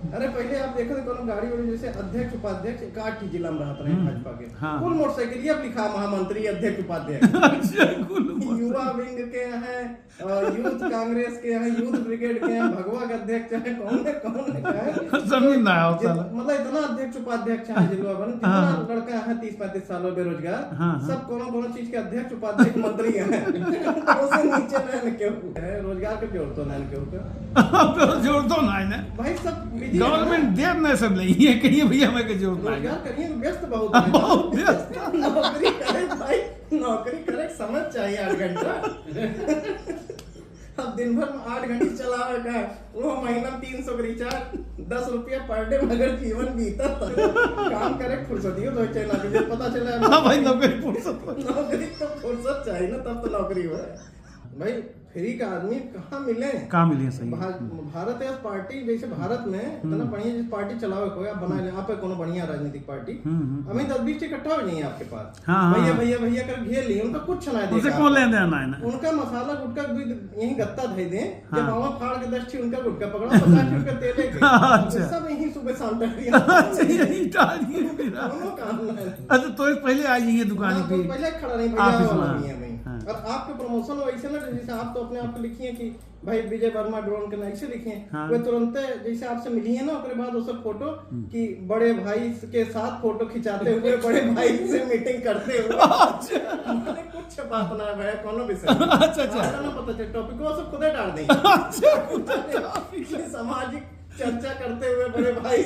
अरे पहले आप देखो कोनो गाड़ी वाड़ी जैसे अध्यक्ष उपाध्यक्ष एक आठ जिला में रहते हैं भाजपा के, कुल मोटरसाइकिल अब लिखा महामंत्री अध्यक्ष उपाध्यक्ष। युवा विंग के हैं, यूथ कांग्रेस के हैं, यूथ ब्रिगेड के हैं, भगवा के अध्यक्ष हैं, कौन है मतलब इतना अध्यक्ष उपाध्यक्ष है जिला बन, जितना लड़का है 30-35 सालों बेरोजगार, सब कोनो चीज के अध्यक्ष उपाध्यक्ष मंत्री हैं। उससे नीचे रहने क्यों है, रोजगार के जोड़ तो नहीं क्यों जोड़ तो ना भाई, सब गवर्नमेंट देर नहीं सब नहीं है, कहिए भैया मैं के जोड़ रोजगार करिए, व्यस्त बहुत है, बहुत व्यस्त। नौकरी करे भाई, नौकरी करे, समझ चाहिए 8 घंटा। अब दिन भर में 8 घंटे चलावे का, वो महीना 300 का रिचार्ज, 10 रुपया पर डे, मगर जीवन बीता काम करे फुर्सती हो तो चाहिए, पता चला भाई नौकरी फुर्सत, नौकरी तो फुर्सत चाहिए ना, तब तो नौकरी हो भाई। फ्री का आदमी कहाँ मिले, सही भारत या पार्टी जैसे भारत में इतना बढ़िया जिस पार्टी चलावे कोई आप बना ले, आप कोनो बढ़िया राजनीतिक पार्टी हमें 10-20 इकट्ठा हो नहीं है आपके पास, भैया भैया भैया कर घेर लिए, उनका कुछ सुनाई देगा, कौन ले देना है ना, उनका मसाला गुटका यही गत्ता धै दे, जब आवा फाड़ के 10 ठी उनका गुटका पकड़ा, 50 रुपया तेले के, सब यही सुबह शाम तक अच्छा। तो पहले आ जाइए दुकान पे, पहले खड़ा नहीं भैया। और आपके प्रमोशन वैसे ना, जैसे आप तो अपने आप को लिखिए कि भाई विजय वर्मा ड्रोन के ऐसे लिखे, वे तुरंत जैसे आपसे मिली है ना, उसके बाद उस फोटो कि बड़े भाई के साथ फोटो खिंचाते हुए, बड़े भाई से मीटिंग करते हुए, कुछ बात ना है कोनो विषय, अच्छा ना पता चले टॉपिक वो सब खुदे डाल देंगे, सामाजिक चर्चा करते हुए बड़े भाई